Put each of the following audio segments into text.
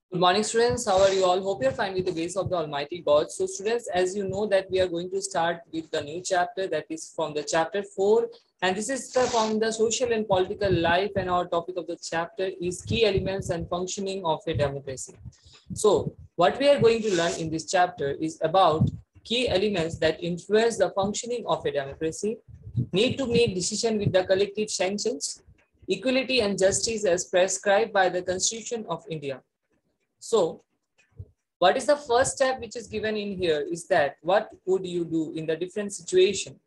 Good morning, students. How are you all? Hope you're fine with the grace of the Almighty God. So, students, as you know that we are going to start with the new chapter, that is from the chapter 4, and this is from the social and political life, and our topic of the chapter is key elements and functioning of a democracy. So, what we are going to learn in this chapter is about key elements that influence the functioning of a democracy, need to make decision with the collective sanctions, equality and justice as prescribed by the Constitution of India. So, what is the first step which is given in here is that what would you do in the different situation?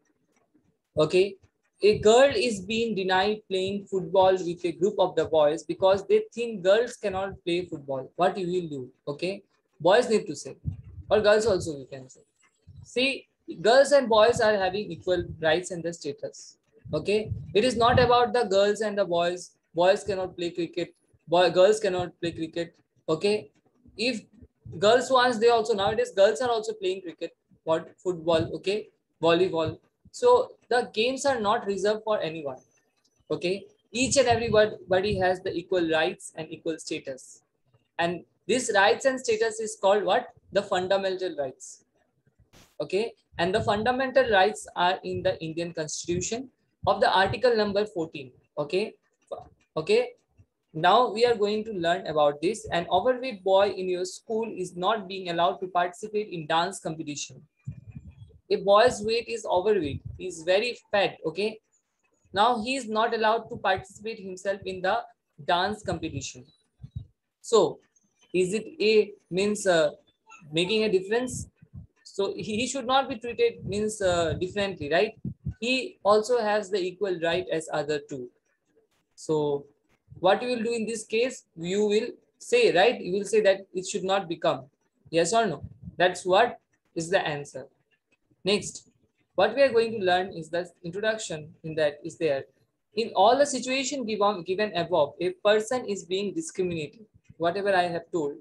Okay, a girl is being denied playing football with a group of the boys because they think girls cannot play football. What you will do? Okay, boys need to say, or girls also you can say. See, girls and boys are having equal rights and the status. Okay, it is not about the girls and the boys. Boys cannot play cricket. Girls cannot play cricket. Okay, if girls wants, they also nowadays girls are also playing cricket, what football, okay, volleyball. So the games are not reserved for anyone. Okay, each and everybody has the equal rights and equal status, and this rights and status is called what? The fundamental rights. Okay, and the fundamental rights are in the Indian Constitution of the article number 14. Okay, okay, now we are going to learn about this. An overweight boy in your school is not being allowed to participate in dance competition. A boy's weight is overweight, he is very fat. Okay, now he is not allowed to participate himself in the dance competition. So is it a means making a difference? So he should not be treated means differently, right? He also has the equal right as other two. So what you will do in this case, you will say, right? You will say that it should not become. Yes or no? That's what is the answer. Next, what we are going to learn is the introduction in that is there. In all the situation given above, a person is being discriminated. Whatever I have told,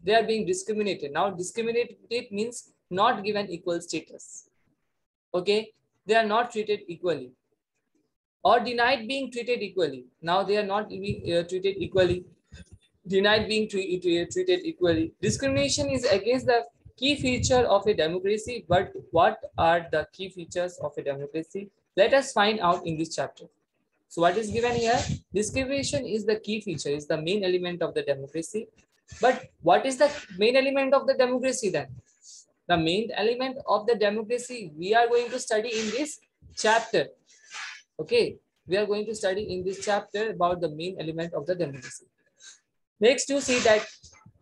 they are being discriminated. Now, discriminated means not given equal status. Okay, they are not treated equally or denied being treated equally. Now they are not being treated equally, denied being treated equally. Discrimination is against the key feature of a democracy, but what are the key features of a democracy? Let us find out in this chapter. So what is given here? Discrimination is the key feature, is the main element of the democracy. But what is the main element of the democracy then? The main element of the democracy we are going to study in this chapter. Okay, we are going to study in this chapter about the main element of the democracy. Next, you see that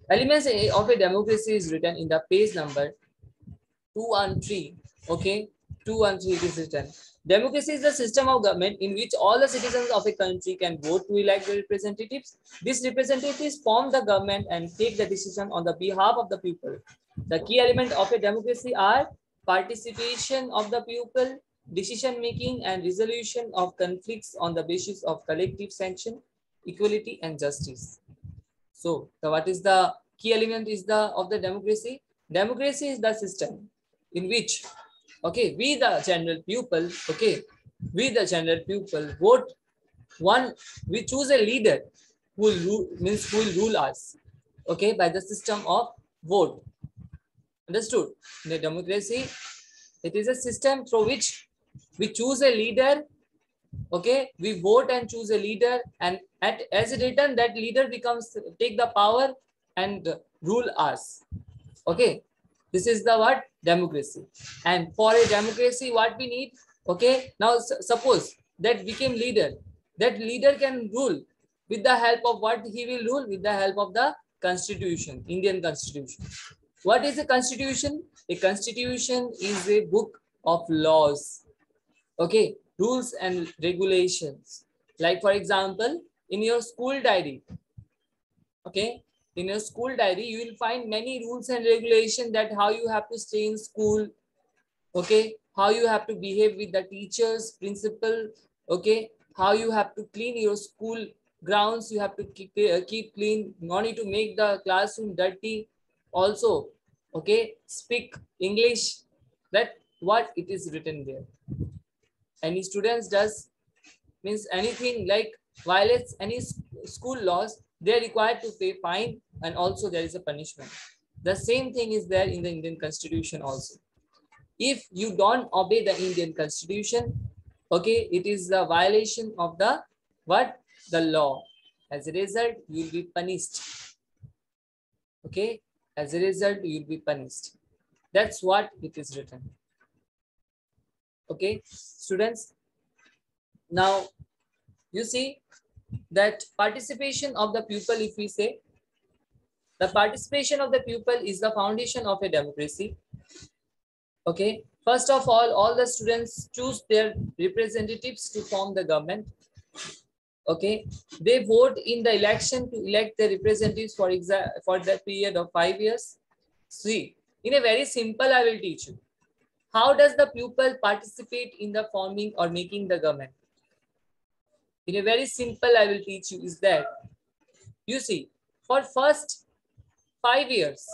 elements of a democracy is written in the page number 213. Okay, 213 it is written. Democracy is the system of government in which all the citizens of a country can vote to elect the representatives. These representatives form the government and take the decision on the behalf of the people. The key element of a democracy are participation of the people, decision making and resolution of conflicts on the basis of collective sanction, equality and justice. So what is the key element is the of the democracy? Democracy is the system in which, okay, we the general people, okay, we the general people vote one, we choose a leader who will rule, means who will rule us, okay, by the system of vote. Understood? In a democracy, it is a system through which we choose a leader. Okay, we vote and choose a leader, and as a return, that leader becomes take the power and rule us. Okay, this is the what? Democracy. And for a democracy, what we need? Okay, now suppose that became leader. That leader can rule with the help of what he will rule? With the help of the constitution, Indian constitution. What is a constitution? A constitution is a book of laws. Okay, rules and regulations. Like for example, in your school diary, okay, in your school diary, you will find many rules and regulations that how you have to stay in school, okay, how you have to behave with the teachers, principal, okay, how you have to clean your school grounds, you have to keep clean, no need to make the classroom dirty. Also, okay, speak English, that what it is written there. Any students does means anything like violates any school laws, they are required to pay fine, and also there is a punishment. The same thing is there in the Indian Constitution also. If you don't obey the Indian Constitution, okay, it is a violation of the what? The law. As a result, you will be punished. Okay, as a result, you will be punished. That's what it is written. Okay, students. Now, you see that participation of the pupil, if we say, the participation of the pupil is the foundation of a democracy. Okay, first of all the students choose their representatives to form the government. Okay, they vote in the election to elect the representatives for the period of 5 years. See, in a very simple, I will teach you. How does the pupil participate in the forming or making the government? In a very simple, I will teach you is that, you see, for first 5 years,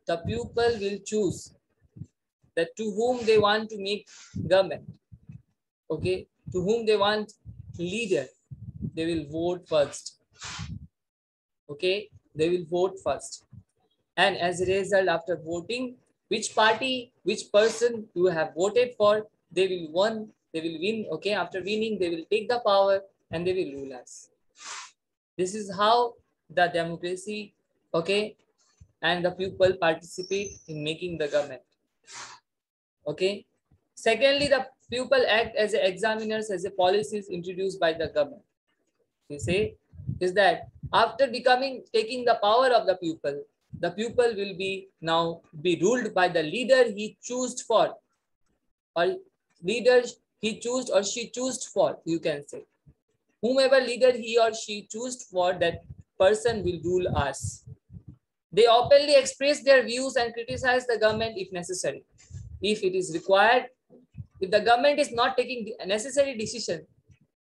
the pupil will choose that to whom they want to make government. Okay, to whom they want leader, they will vote first. Okay, they will vote first. And as a result, after voting, which party, which person you have voted for, they will win. Okay, after winning, they will take the power and they will rule us. This is how the democracy, okay, and the people participate in making the government. Okay. Secondly, the pupil act as examiners as a policies introduced by the government. We say is that after taking the power of the pupil will be ruled by the leader he chose for, or leader he chose or she chose for, you can say. Whomever leader he or she chose for, that person will rule us. They openly express their views and criticize the government if necessary. If it is required, if the government is not taking the necessary decision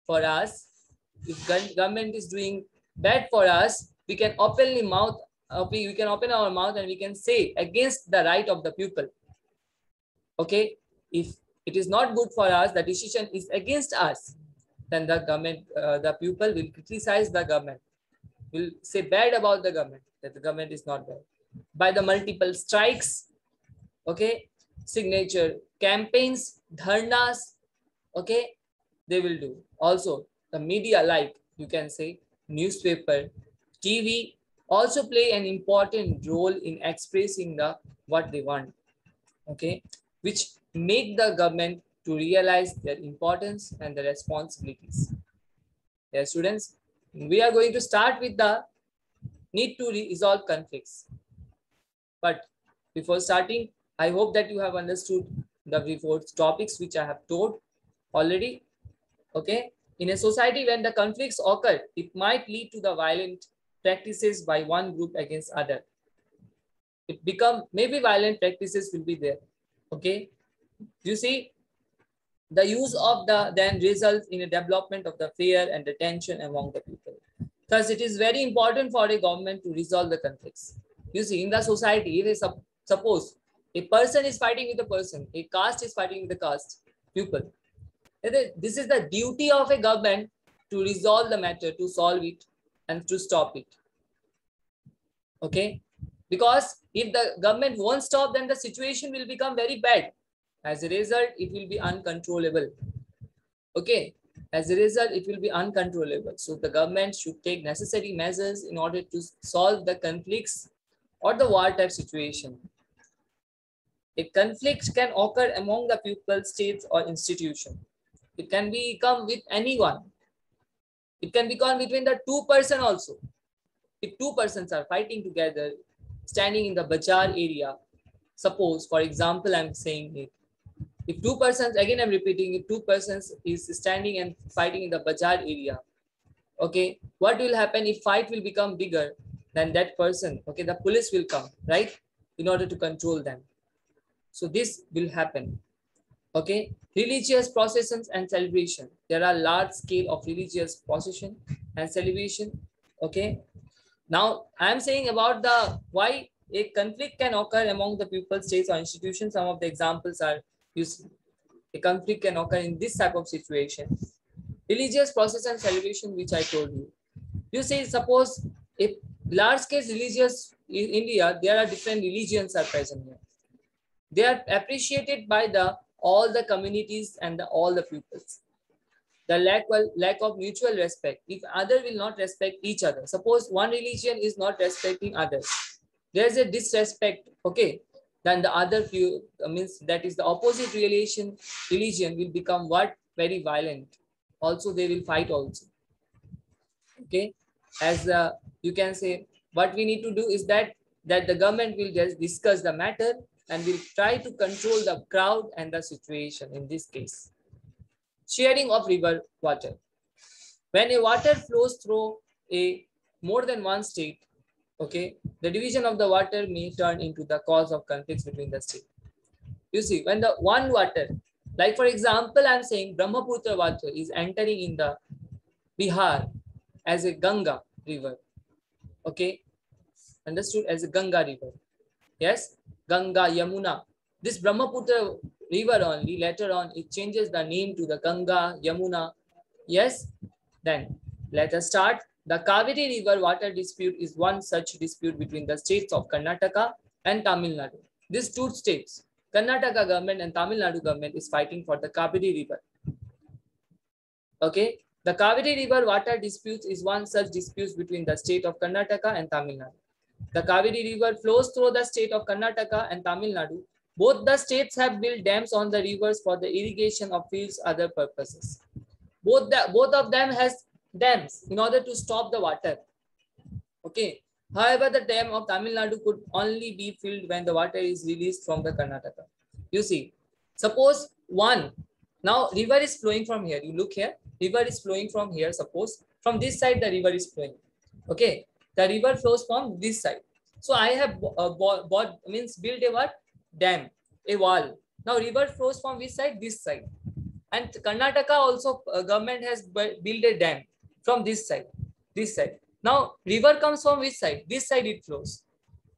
for us, if government is doing bad for us, we can open our mouth and we can say against the right of the pupil. Okay, if it is not good for us, the decision is against us, then the government, the pupil will criticize the government, will say bad about the government, that the government is not bad. By the multiple strikes, okay, signature campaigns, dharnas, okay, they will do. Also, the media, like you can say newspaper, TV, also play an important role in expressing what they want, okay, which make the government to realize their importance and the responsibilities. Yes, students, we are going to start with the need to resolve conflicts. But before starting, I hope that you have understood the before topics which I have taught already. Okay, in a society when the conflicts occur, it might lead to the violent practices by one group against other. Maybe violent practices will be there. Okay, you see, the use of then results in a development of the fear and the tension among the people. Thus, it is very important for a government to resolve the conflicts. You see, in the society, if suppose a person is fighting with a person, a caste is fighting with a caste, people. This is the duty of a government to resolve the matter, to solve it, and to stop it. Okay, because if the government won't stop, then the situation will become very bad. As a result, it will be uncontrollable. Okay, as a result, it will be uncontrollable. So the government should take necessary measures in order to solve the conflicts or the war type situation. A conflict can occur among the people, states, or institution. It can become with anyone. It can become between the two person also. If two persons are fighting together, standing in the bazaar area, suppose, for example, I'm saying it. If two persons, again I'm repeating, if two persons is standing and fighting in the bazaar area, okay, what will happen if fight will become bigger than that person? Okay, the police will come, right, in order to control them. So this will happen. Okay, religious processions and celebration. There are large scale of religious procession and celebration. Okay, now I am saying about the why a conflict can occur among the people, states, or institutions. Some of the examples are used. A conflict can occur in this type of situation. Religious process and celebration, which I told you. You see, suppose if large scale religious in India, there are different religions are present here. They are appreciated by the all the communities and all the peoples. The lack of mutual respect. If other will not respect each other, suppose one religion is not respecting others, there is a disrespect. Okay, then the other few means that is the opposite religion will become what very violent. Also, they will fight also. Okay, as you can say, what we need to do is that the government will just discuss the matter and will try to control the crowd and the situation in this case. Sharing of river water. When a water flows through a more than one state, okay, the division of the water may turn into the cause of conflicts between the states. You see, when the one water, like for example, I'm saying Brahmaputra water is entering in the Bihar as a Ganga river, okay, understood as a Ganga river. Yes, Ganga, Yamuna. This Brahmaputra river only, later on, it changes the name to the Ganga, Yamuna. Yes, then let us start. The Kaveri River water dispute is one such dispute between the states of Karnataka and Tamil Nadu. These two states, Karnataka government and Tamil Nadu government, is fighting for the Kaveri River. Okay, the Kaveri River water dispute is one such dispute between the state of Karnataka and Tamil Nadu. The Kaveri River flows through the state of Karnataka and Tamil Nadu. Both the states have built dams on the rivers for the irrigation of fields, other purposes. Both of them has dams in order to stop the water. Okay. However, the dam of Tamil Nadu could only be filled when the water is released from the Karnataka. You see, suppose one, now river is flowing from here. You look here, river is flowing from here. Suppose from this side the river is flowing. Okay, the river flows from this side. So I have built a what? Dam, a wall. Now river flows from which side? This side. And Karnataka also government has built a dam from this side, this side. Now river comes from which side? This side it flows.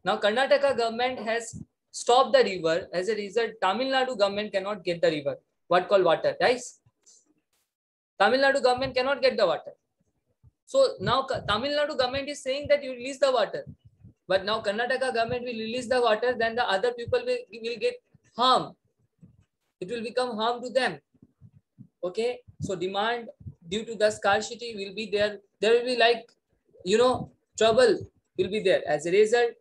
Now Karnataka government has stopped the river. As a result, Tamil Nadu government cannot get the river. What called water, right? Tamil Nadu government cannot get the water. So now Tamil Nadu government is saying that you release the water. But now Karnataka government will release the water, then the other people will get harm. It will become harm to them. Okay, so demand due to the scarcity will be there. There will be like, trouble will be there. As a result,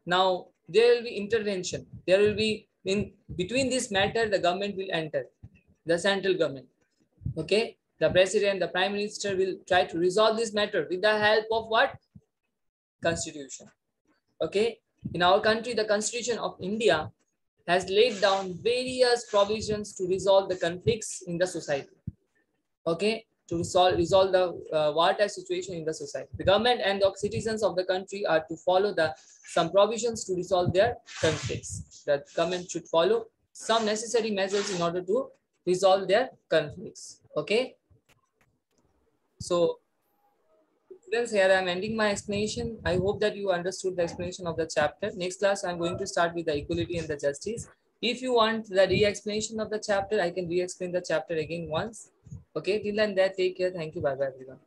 now there will be intervention. There will be in between this matter, the government will enter, the central government. Okay, the president, the prime minister will try to resolve this matter with the help of what? Constitution. Okay, in our country, the Constitution of India has laid down various provisions to resolve the conflicts in the society. Okay, to resolve the water situation in the society. The government and the citizens of the country are to follow some provisions to resolve their conflicts. The government should follow some necessary measures in order to resolve their conflicts. Okay, so students, here I am ending my explanation. I hope that you understood the explanation of the chapter. Next class, I am going to start with the equality and the justice. If you want the re-explanation of the chapter, I can re-explain the chapter again once. Okay, till then, take care. Thank you. Bye-bye, everyone.